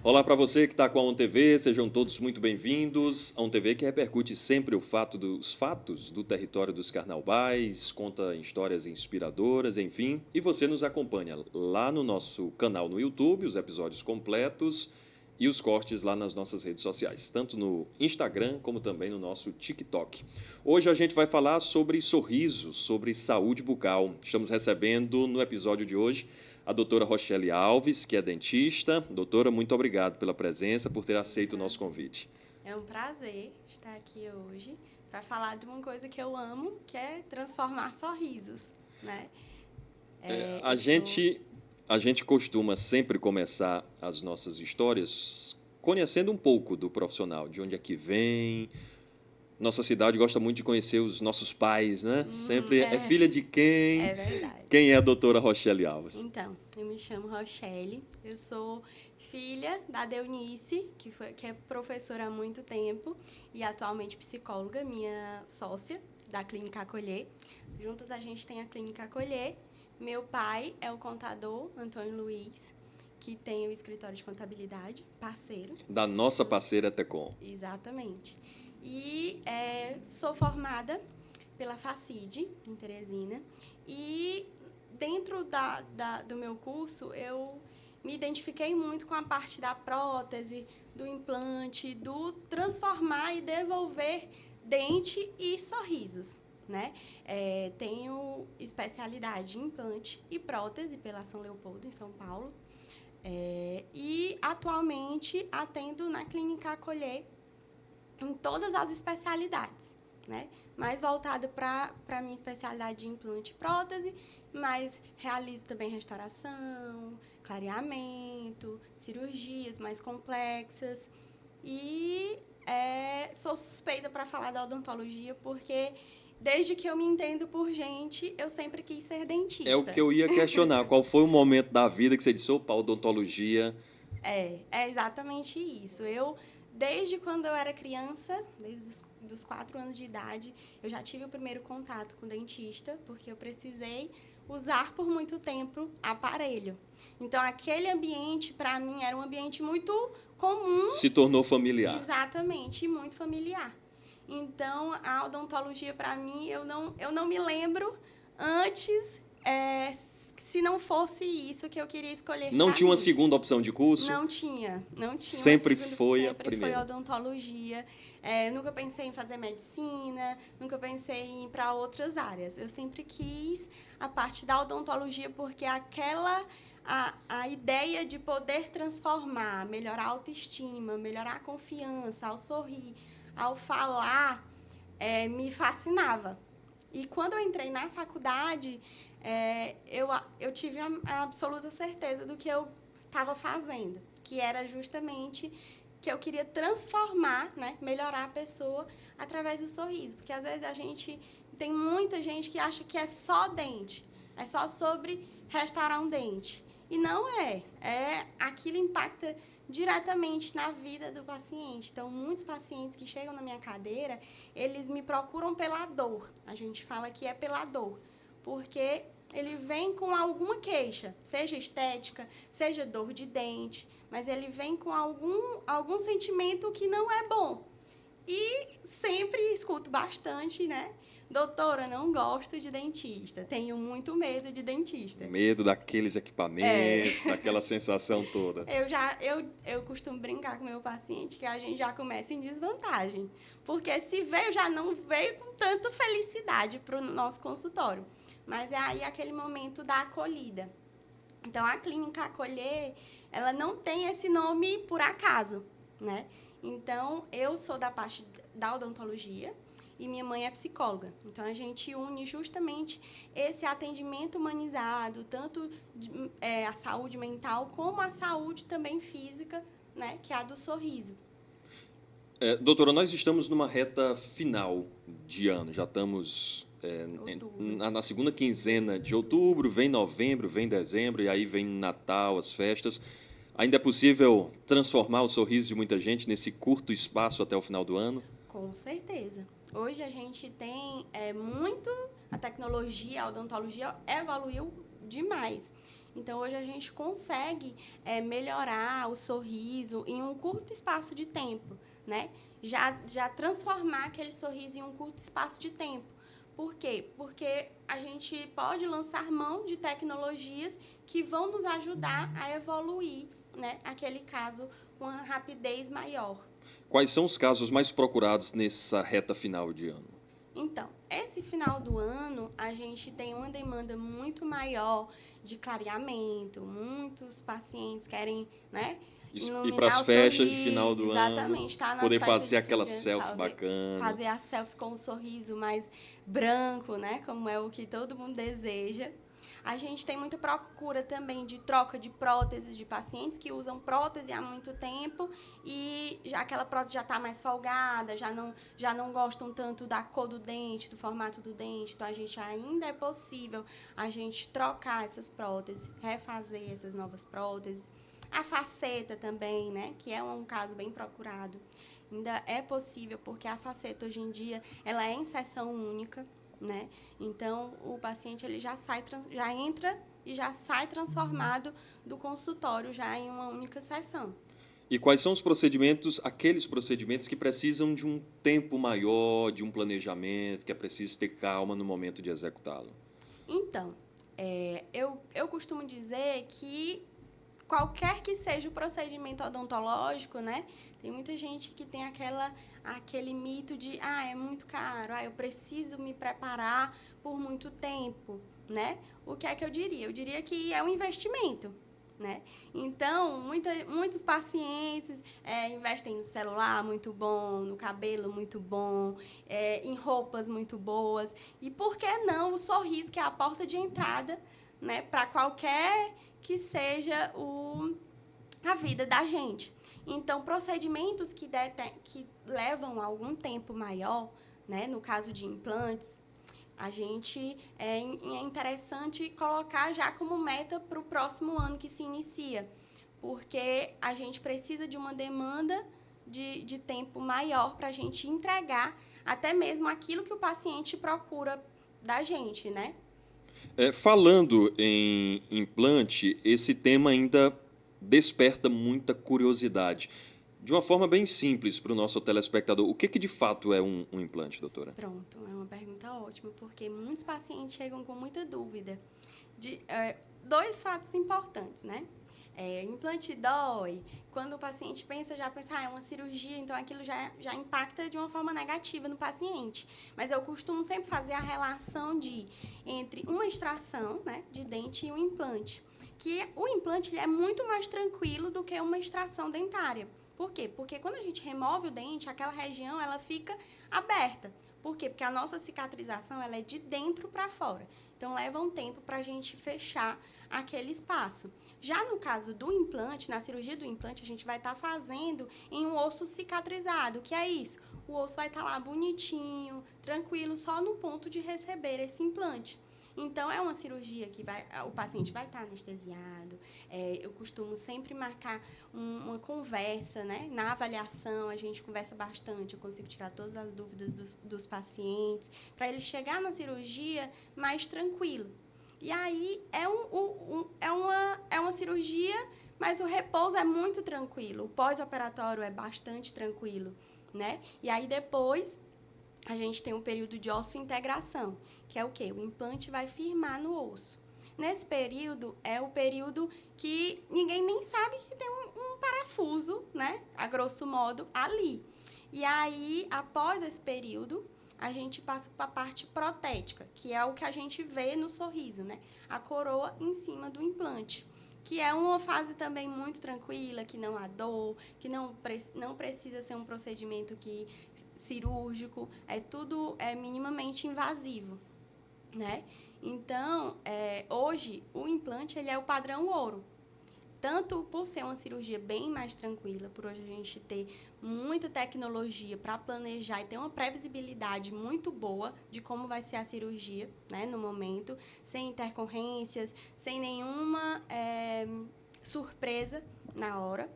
Olá para você que está com a ONTV, sejam todos muito bem-vindos. A ONTV que repercute sempre os fatos do território dos carnaubais, conta histórias inspiradoras, enfim. E você nos acompanha lá no nosso canal no YouTube, os episódios completos e os cortes lá nas nossas redes sociais, tanto no Instagram como também no nosso TikTok. Hoje a gente vai falar sobre sorrisos, sobre saúde bucal. Estamos recebendo no episódio de hoje a doutora Rochelle Alves, que é dentista. Doutora, muito obrigado pela presença, por ter aceito o nosso convite. É um prazer estar aqui hoje para falar de uma coisa que eu amo, que é transformar sorrisos, né? A gente costuma sempre começar as nossas histórias conhecendo um pouco do profissional, de onde é que vem. Nossa cidade gosta muito de conhecer os nossos pais, né? Sempre é filha de quem? É verdade. Quem é a doutora Rochelle Alves? Então, eu me chamo Rochelle, eu sou filha da Deunice, que é professora há muito tempo e atualmente psicóloga, minha sócia da Clínica Acolher. Juntas a gente tem a Clínica Acolher. Meu pai é o contador, Antônio Luiz, que tem o escritório de contabilidade, parceiro. Da nossa parceira Tecom. Exatamente. E sou formada pela Facid, em Teresina. E dentro do meu curso, eu me identifiquei muito com a parte da prótese, do implante, do transformar e devolver dente e sorrisos, né? Tenho especialidade em implante e prótese pela São Leopoldo, em São Paulo. E atualmente atendo na Clínica Acolher em todas as especialidades, né? Mais voltada para a minha especialidade de implante e prótese, mas realizo também restauração, clareamento, cirurgias mais complexas. E sou suspeita para falar da odontologia, porque desde que eu me entendo por gente, eu sempre quis ser dentista. É o que eu ia questionar. Qual foi o momento da vida que você disse, opa, odontologia? É exatamente isso. Desde quando eu era criança, desde os 4 anos de idade, eu já tive o primeiro contato com o dentista, porque eu precisei usar por muito tempo aparelho. Então, aquele ambiente, para mim, era um ambiente muito comum. Se tornou familiar. Exatamente, e muito familiar. Então, a odontologia, para mim, eu não me lembro antes, se não fosse isso que eu queria escolher. Não tinha uma segunda opção de curso? Não tinha. Sempre foi a primeira. Foi odontologia. Nunca pensei em fazer medicina, nunca pensei em ir para outras áreas. Eu sempre quis a parte da odontologia, porque a ideia de poder transformar, melhorar a autoestima, melhorar a confiança, ao sorrir, ao falar, me fascinava. E quando eu entrei na faculdade, eu tive a absoluta certeza do que eu estava fazendo, que era justamente que eu queria transformar, né, melhorar a pessoa através do sorriso. Porque, às vezes, tem muita gente que acha que é só dente, é só sobre restaurar um dente. E não é. Aquilo impacta diretamente na vida do paciente. Então, muitos pacientes que chegam na minha cadeira, eles me procuram pela dor. A gente fala que é pela dor, porque ele vem com alguma queixa, seja estética, seja dor de dente, mas ele vem com algum sentimento que não é bom. E sempre escuto bastante, né? Doutora, não gosto de dentista, tenho muito medo de dentista. Medo daqueles equipamentos, daquela sensação toda. Eu costumo brincar com o meu paciente que a gente já começa em desvantagem, porque se veio, já não veio com tanta felicidade para o nosso consultório. Mas é aí aquele momento da acolhida. Então, a Clínica Acolher, ela não tem esse nome por acaso, né? Então, eu sou da parte da odontologia e minha mãe é psicóloga. Então, a gente une justamente esse atendimento humanizado, tanto a saúde mental como a saúde também física, né? Que é a do sorriso. Doutora, nós estamos numa reta final de ano, já estamos na segunda quinzena de outubro, vem novembro, vem dezembro, e aí vem Natal, as festas. Ainda é possível transformar o sorriso de muita gente nesse curto espaço até o final do ano? Com certeza. Hoje a gente tem a tecnologia, a odontologia evoluiu demais. Então, hoje a gente consegue melhorar o sorriso em um curto espaço de tempo, né? Já transformar aquele sorriso em um curto espaço de tempo. Por quê? Porque a gente pode lançar mão de tecnologias que vão nos ajudar a evoluir, né, aquele caso com uma rapidez maior. Quais são os casos mais procurados nessa reta final de ano? Então, esse final do ano, a gente tem uma demanda muito maior de clareamento. Muitos pacientes querem, né, Ir para as festas de final do exatamente, ano, tá nas poder festas fazer de aquela fim de ano, selfie bacana. fazer a selfie com um sorriso mais branco, né, como é o que todo mundo deseja. A gente tem muita procura também de troca de próteses de pacientes que usam prótese há muito tempo e aquela prótese já está mais folgada, já não gostam tanto da cor do dente, do formato do dente. Então, a gente ainda é possível a gente trocar essas próteses, refazer essas novas próteses. A faceta também, né, que é um caso bem procurado. Ainda é possível, porque a faceta, hoje em dia, ela é em seção única, né? Então, o paciente ele já entra e já sai transformado do consultório já em uma única sessão. E quais são os procedimentos, aqueles procedimentos que precisam de um tempo maior, de um planejamento, que é preciso ter calma no momento de executá-lo? Então, eu costumo dizer que qualquer que seja o procedimento odontológico, né? Tem muita gente que tem aquele mito de, é muito caro, eu preciso me preparar por muito tempo, né? O que é que eu diria? Eu diria que é um investimento, né? Então, muitos pacientes investem no celular muito bom, no cabelo muito bom, em roupas muito boas. E por que não o sorriso, que é a porta de entrada, né, para qualquer que seja a vida da gente. Então, procedimentos que levam algum tempo maior, né, no caso de implantes, a gente é interessante colocar já como meta para o próximo ano que se inicia, porque a gente precisa de uma demanda de tempo maior para a gente entregar até mesmo aquilo que o paciente procura da gente, né? Falando em implante, esse tema ainda desperta muita curiosidade. De uma forma bem simples para o nosso telespectador, o que de fato é um implante, doutora? Pronto, é uma pergunta ótima, porque muitos pacientes chegam com muita dúvida de dois fatos importantes, né? Implante dói. Quando o paciente já pensa, é uma cirurgia, então aquilo já impacta de uma forma negativa no paciente. Mas eu costumo sempre fazer a relação entre uma extração, né, de dente e um implante. Que o implante ele é muito mais tranquilo do que uma extração dentária. Por quê? Porque quando a gente remove o dente, aquela região ela fica aberta. Por quê? Porque a nossa cicatrização ela é de dentro para fora. Então, leva um tempo para a gente fechar aquele espaço. Já no caso do implante, na cirurgia do implante, a gente vai estar fazendo em um osso cicatrizado. O que é isso? O osso vai estar lá bonitinho, tranquilo, só no ponto de receber esse implante. Então, é uma cirurgia que o paciente vai estar anestesiado. Eu costumo sempre marcar uma conversa, né? Na avaliação, a gente conversa bastante, eu consigo tirar todas as dúvidas dos pacientes, para ele chegar na cirurgia mais tranquilo. E aí, é uma cirurgia, mas o repouso é muito tranquilo, o pós-operatório é bastante tranquilo, né? E aí, depois, a gente tem um período de ossointegração, que é o quê? O implante vai firmar no osso. Nesse período, é o período que ninguém nem sabe que tem um parafuso, né? A grosso modo, ali. E aí, após esse período, a gente passa para a parte protética, que é o que a gente vê no sorriso, né? A coroa em cima do implante, que é uma fase também muito tranquila, que não há dor, que não precisa ser um procedimento cirúrgico, tudo minimamente invasivo, né? Então, hoje, o implante ele é o padrão ouro. Tanto por ser uma cirurgia bem mais tranquila, por hoje a gente ter muita tecnologia para planejar e ter uma previsibilidade muito boa de como vai ser a cirurgia, né, no momento, sem intercorrências, sem nenhuma surpresa na hora,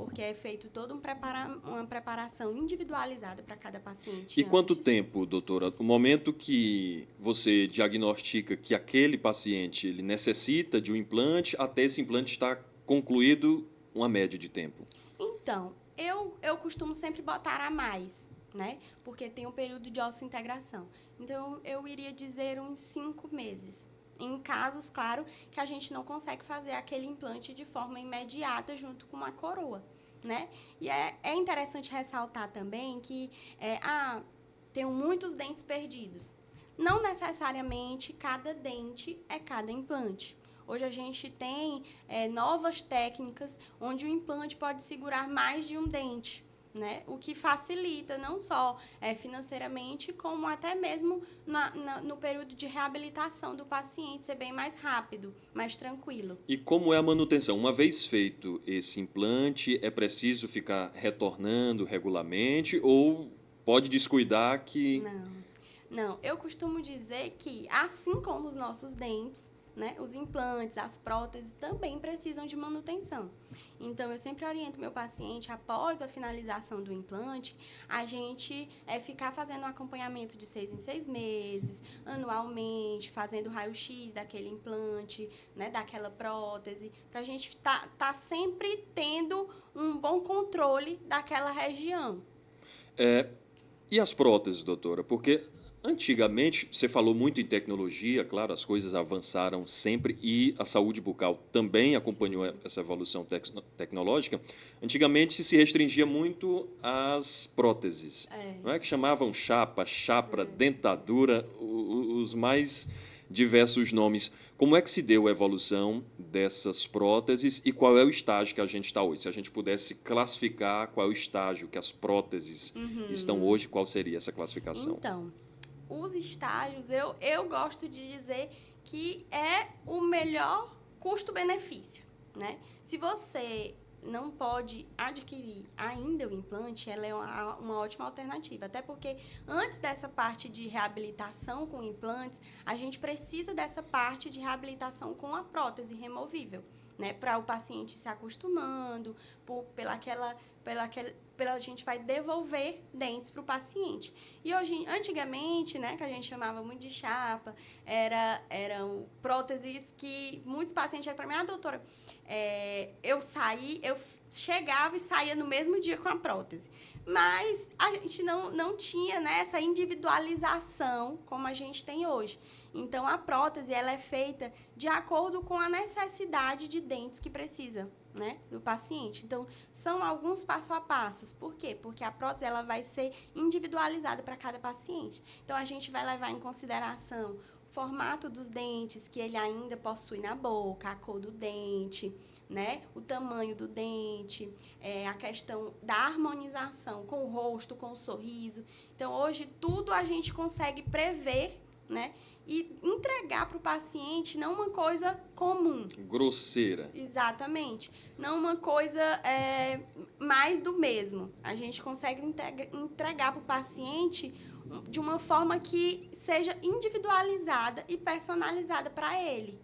porque é feito toda uma preparação individualizada para cada paciente. E quanto tempo, doutora? O momento que você diagnostica que aquele paciente ele necessita de um implante, até esse implante estar concluído, uma média de tempo? Então, eu costumo sempre botar a mais, né? Porque tem um período de osseointegração. Então, eu iria dizer uns 5 meses. Em casos, claro, que a gente não consegue fazer aquele implante de forma imediata junto com uma coroa, né? E é interessante ressaltar também que, tenho muitos dentes perdidos. Não necessariamente cada dente é cada implante. Hoje a gente tem novas técnicas onde o implante pode segurar mais de um dente, né? O que facilita não só financeiramente, como até mesmo no período de reabilitação do paciente ser bem mais rápido, mais tranquilo. E como é a manutenção? Uma vez feito esse implante, é preciso ficar retornando regularmente ou pode descuidar que... Não. Eu costumo dizer que, assim como os nossos dentes, né, os implantes, as próteses também precisam de manutenção. Então, eu sempre oriento meu paciente, após a finalização do implante, a gente ficar fazendo um acompanhamento de 6 em 6 meses, anualmente, fazendo raio-x daquele implante, né, daquela prótese, para a gente tá sempre tendo um bom controle daquela região. E as próteses, doutora? Porque... antigamente, você falou muito em tecnologia, claro, as coisas avançaram sempre e a saúde bucal também acompanhou essa evolução tecnológica. Antigamente se restringia muito às próteses, não é? Que chamavam chapa, dentadura, os mais diversos nomes. Como é que se deu a evolução dessas próteses e qual é o estágio que a gente está hoje? Se a gente pudesse classificar qual é o estágio que as próteses estão hoje, qual seria essa classificação? Então, os estágios, eu gosto de dizer que é o melhor custo-benefício, né? Se você não pode adquirir ainda o implante, ela é uma ótima alternativa. Até porque antes dessa parte de reabilitação com implantes, a gente precisa dessa parte de reabilitação com a prótese removível, né? Para o paciente se acostumando, a gente vai devolver dentes para o paciente. E hoje, antigamente, né, que a gente chamava muito de chapa, eram próteses que muitos pacientes iam para mim, doutora, eu chegava e saía no mesmo dia com a prótese. Mas a gente não tinha, né, essa individualização como a gente tem hoje. Então, a prótese ela é feita de acordo com a necessidade de dentes que precisa, né, do paciente. Então, são alguns passo a passos. Por quê? Porque a prótese ela vai ser individualizada para cada paciente. Então, a gente vai levar em consideração o formato dos dentes que ele ainda possui na boca, a cor do dente, né, o tamanho do dente, a questão da harmonização com o rosto, com o sorriso. Então, hoje, tudo a gente consegue prever, né, e entregar para o paciente não uma coisa comum. Grosseira. Exatamente. Não uma coisa mais do mesmo. A gente consegue entregar para o paciente de uma forma que seja individualizada e personalizada para ele.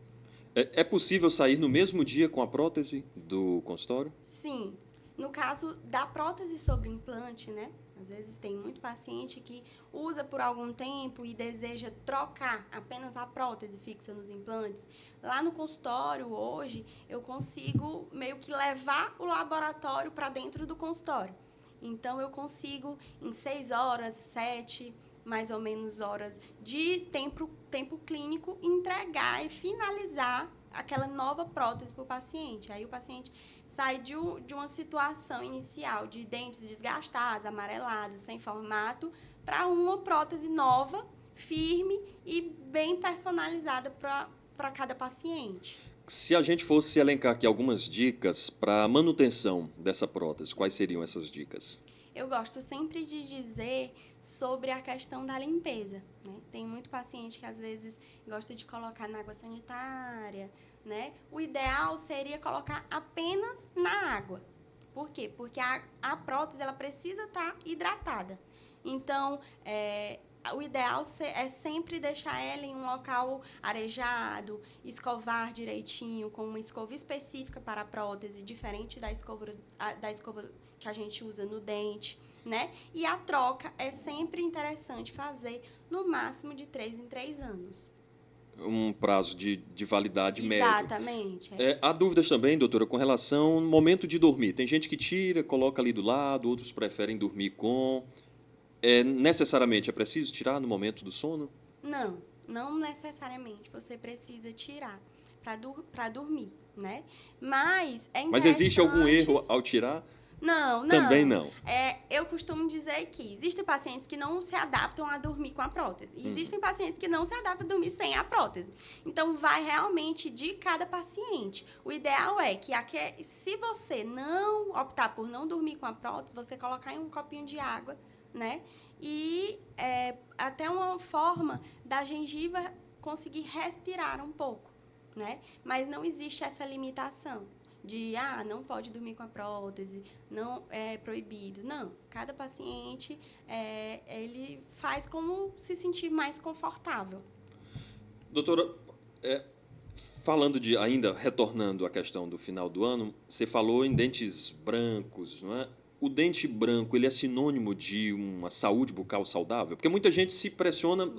É possível sair no mesmo dia com a prótese do consultório? Sim. No caso da prótese sobre implante, né? Às vezes tem muito paciente que usa por algum tempo e deseja trocar apenas a prótese fixa nos implantes. Lá no consultório, hoje, eu consigo meio que levar o laboratório para dentro do consultório. Então, eu consigo, em 6 horas, 7, mais ou menos horas de tempo clínico, entregar e finalizar aquela nova prótese para o paciente. Aí o paciente sai de uma situação inicial de dentes desgastados, amarelados, sem formato, para uma prótese nova, firme e bem personalizada para cada paciente. Se a gente fosse elencar aqui algumas dicas para a manutenção dessa prótese, quais seriam essas dicas? Eu gosto sempre de dizer sobre a questão da limpeza, né? Tem muito paciente que às vezes gosta de colocar na água sanitária, né? O ideal seria colocar apenas na água. Por quê? Porque a prótese ela precisa estar hidratada. Então, o ideal é sempre deixar ela em um local arejado, escovar direitinho, com uma escova específica para a prótese, diferente da escova que a gente usa no dente, né? E a troca é sempre interessante fazer no máximo de 3 em 3 anos. Um prazo de validade médio. Exatamente. Há dúvidas também, doutora, com relação ao momento de dormir. Tem gente que tira, coloca ali do lado, outros preferem dormir com. Necessariamente é preciso tirar no momento do sono? Não, não necessariamente você precisa tirar para dormir, né? Mas é interessante... Mas existe algum erro ao tirar? Não. Também não. Eu costumo dizer que existem pacientes que não se adaptam a dormir com a prótese. E existem pacientes que não se adaptam a dormir sem a prótese. Então, vai realmente de cada paciente. O ideal é que, se você não optar por não dormir com a prótese, você colocar em um copinho de água, né? E até uma forma da gengiva conseguir respirar um pouco, né? Mas não existe essa limitação de, não pode dormir com a prótese, não é proibido. Não, cada paciente, ele faz como se sentir mais confortável. Doutora, ainda retornando à questão do final do ano, você falou em dentes brancos, não é? O dente branco, ele é sinônimo de uma saúde bucal saudável? Porque muita gente se pressiona,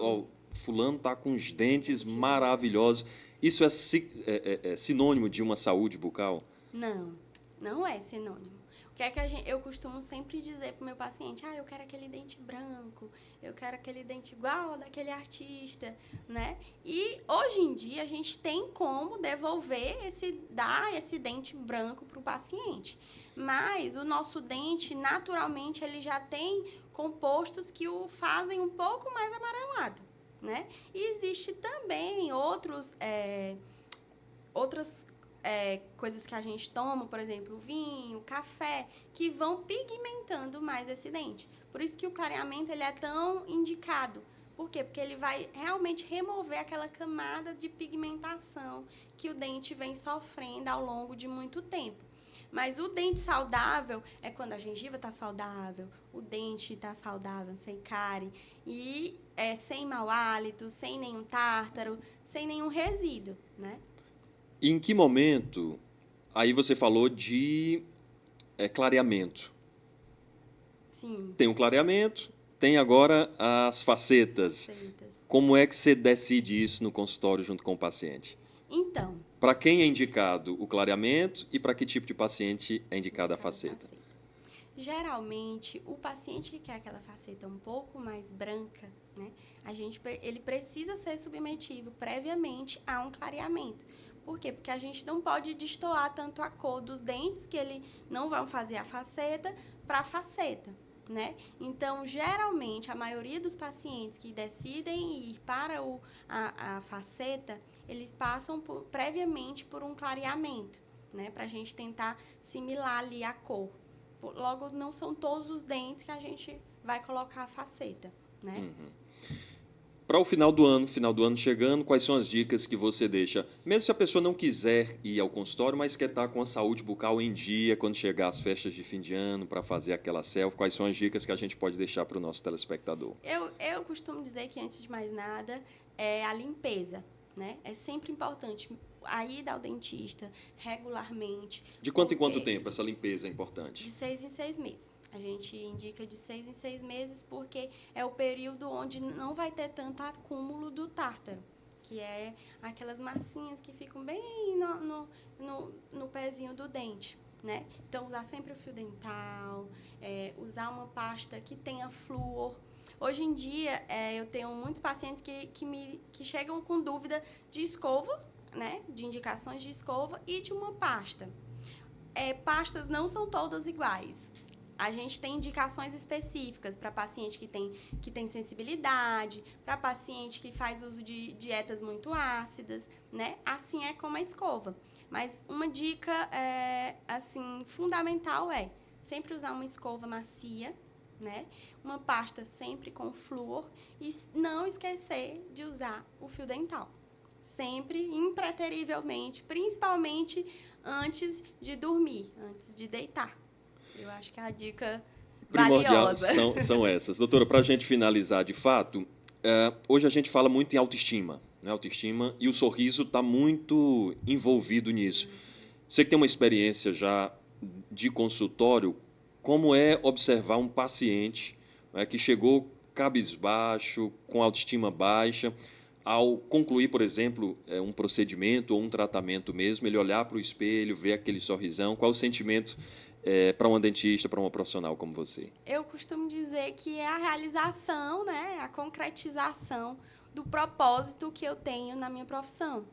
fulano está com os dentes maravilhosos. Isso é sinônimo de uma saúde bucal? Não é sinônimo. O que é que eu costumo sempre dizer para o meu paciente? Eu quero aquele dente branco, eu quero aquele dente igual ao daquele artista, né? E, hoje em dia, a gente tem como dar esse dente branco para o paciente. Mas o nosso dente, naturalmente, ele já tem compostos que o fazem um pouco mais amarelado, né? E existe também outras coisas que a gente toma, por exemplo, vinho, café, que vão pigmentando mais esse dente. Por isso que o clareamento ele é tão indicado. Por quê? Porque ele vai realmente remover aquela camada de pigmentação que o dente vem sofrendo ao longo de muito tempo. Mas o dente saudável é quando a gengiva está saudável, o dente está saudável, sem cárie, e sem mau hálito, sem nenhum tártaro, sem nenhum resíduo, né? E em que momento, aí você falou de clareamento. Sim. Tem um clareamento, tem agora as facetas. Como é que você decide isso no consultório junto com o paciente? Então... Para quem é indicado o clareamento e para que tipo de paciente é indicada a faceta? Geralmente, o paciente que quer aquela faceta um pouco mais branca, né, ele precisa ser submetido previamente a um clareamento. Por quê? Porque a gente não pode destoar tanto a cor dos dentes, que ele não vão fazer a faceta, para a faceta, né? Então, geralmente, a maioria dos pacientes que decidem ir para a faceta, eles passam previamente por um clareamento, né? Para a gente tentar similar ali a cor. Logo, não são todos os dentes que a gente vai colocar a faceta, né? Uhum. Para o final do ano chegando, quais são as dicas que você deixa? Mesmo se a pessoa não quiser ir ao consultório, mas quer estar com a saúde bucal em dia quando chegar as festas de fim de ano, para fazer aquela selfie, quais são as dicas que a gente pode deixar para o nosso telespectador? Eu costumo dizer que, antes de mais nada, é a limpeza, né? É sempre importante a ida ao dentista regularmente. De quanto em quanto tempo essa limpeza é importante? De 6 em 6 meses. A gente indica de 6 em 6 meses porque é o período onde não vai ter tanto acúmulo do tártaro, que é aquelas massinhas que ficam bem no pezinho do dente, né? Então, usar sempre o fio dental, usar uma pasta que tenha flúor. Hoje em dia, eu tenho muitos pacientes que chegam com dúvida de escova, né? De indicações de escova e de uma pasta. Pastas não são todas iguais. A gente tem indicações específicas para paciente que tem sensibilidade, para paciente que faz uso de dietas muito ácidas, né? Assim é como a escova. Mas uma dica fundamental é sempre usar uma escova macia, né? Uma pasta sempre com flúor e não esquecer de usar o fio dental. Sempre, impreterivelmente, principalmente antes de dormir, antes de deitar. Eu acho que é a dica primordial valiosa. são essas. Doutora, para a gente finalizar de fato, hoje a gente fala muito em autoestima, né? Autoestima, e o sorriso está muito envolvido nisso. Você que tem uma experiência já de consultório, como é observar um paciente, né, que chegou cabisbaixo, com autoestima baixa, ao concluir, por exemplo, um procedimento ou um tratamento mesmo, ele olhar para o espelho, ver aquele sorrisão, qual o sentimento para uma dentista, para uma profissional como você? Eu costumo dizer que é a realização, né, a concretização do propósito que eu tenho na minha profissão,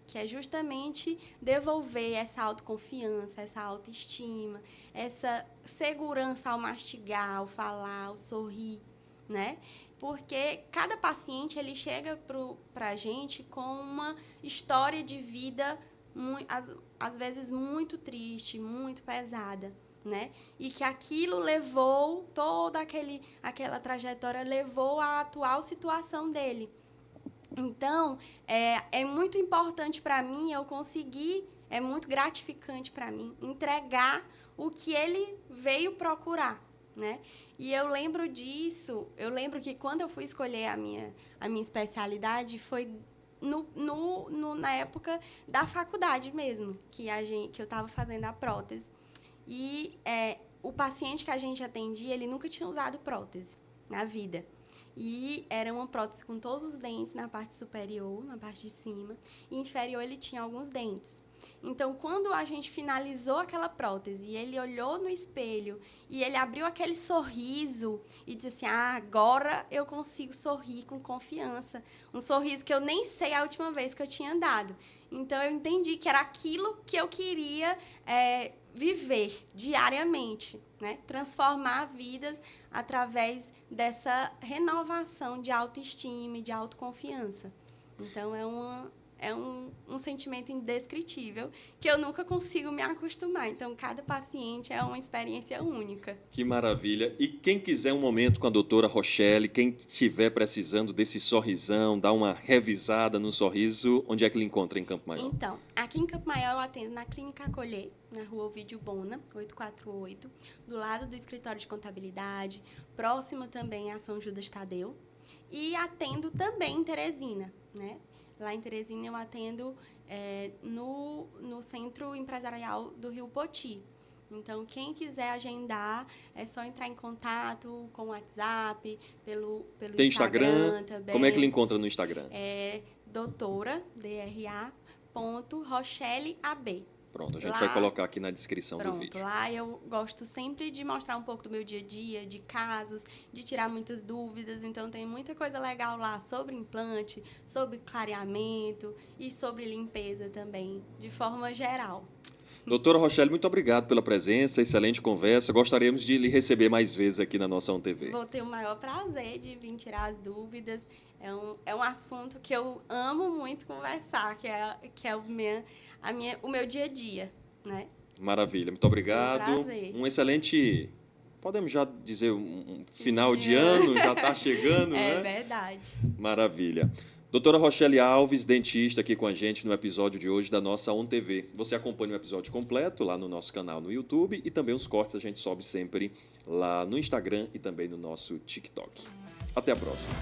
que é justamente devolver essa autoconfiança, essa autoestima, essa segurança ao mastigar, ao falar, ao sorrir, né? Porque cada paciente ele chega para a gente com uma história de vida, às vezes, muito triste, muito pesada, né? E que aquilo levou, toda aquela trajetória levou à atual situação dele. Então, é muito importante para mim eu conseguir, é muito gratificante para mim entregar o que ele veio procurar, né? E eu lembro disso, eu lembro que quando eu fui escolher a minha especialidade foi na época da faculdade mesmo, que eu estava fazendo a prótese. E o paciente que a gente atendia, ele nunca tinha usado prótese na vida. E era uma prótese com todos os dentes na parte superior, na parte de cima, e inferior ele tinha alguns dentes. Então, quando a gente finalizou aquela prótese e ele olhou no espelho e ele abriu aquele sorriso e disse assim, agora eu consigo sorrir com confiança. Um sorriso que eu nem sei a última vez que eu tinha dado. Então, eu entendi que era aquilo que eu queria viver diariamente, né? Transformar vidas através dessa renovação de autoestima e de autoconfiança. Então, é um sentimento indescritível que eu nunca consigo me acostumar. Então, cada paciente é uma experiência única. Que maravilha. E quem quiser um momento com a doutora Rochelle, quem estiver precisando desse sorrisão, dar uma revisada no sorriso, onde é que ele encontra em Campo Maior? Então, aqui em Campo Maior eu atendo na Clínica Acolher, na rua Ovidio Bona, 848, do lado do escritório de contabilidade, próximo também a São Judas Tadeu. E atendo também em Teresina, né? Lá em Teresina eu atendo no Centro Empresarial do Rio Poti. Então, quem quiser agendar, é só entrar em contato com o WhatsApp, pelo Tem Instagram também. Como é que ele encontra no Instagram? Doutora, DRA.RochelleAB. Pronto, a gente vai colocar aqui na descrição do vídeo. Lá eu gosto sempre de mostrar um pouco do meu dia a dia, de casos, de tirar muitas dúvidas. Então, tem muita coisa legal lá sobre implante, sobre clareamento e sobre limpeza também, de forma geral. Doutora Rochelle, muito obrigado pela presença, excelente conversa. Gostaríamos de lhe receber mais vezes aqui na nossa ONTV. Vou ter o maior prazer de vir tirar as dúvidas. É um assunto que eu amo muito conversar, que é o meu dia a dia, né? Maravilha, muito obrigado. É um prazer. Um excelente, podemos já dizer, um final de ano, já está chegando, né? É verdade. Maravilha. Doutora Rochelle Alves, dentista, aqui com a gente no episódio de hoje da nossa ONTV. Você acompanha o episódio completo lá no nosso canal no YouTube e também os cortes a gente sobe sempre lá no Instagram e também no nosso TikTok. Até a próxima.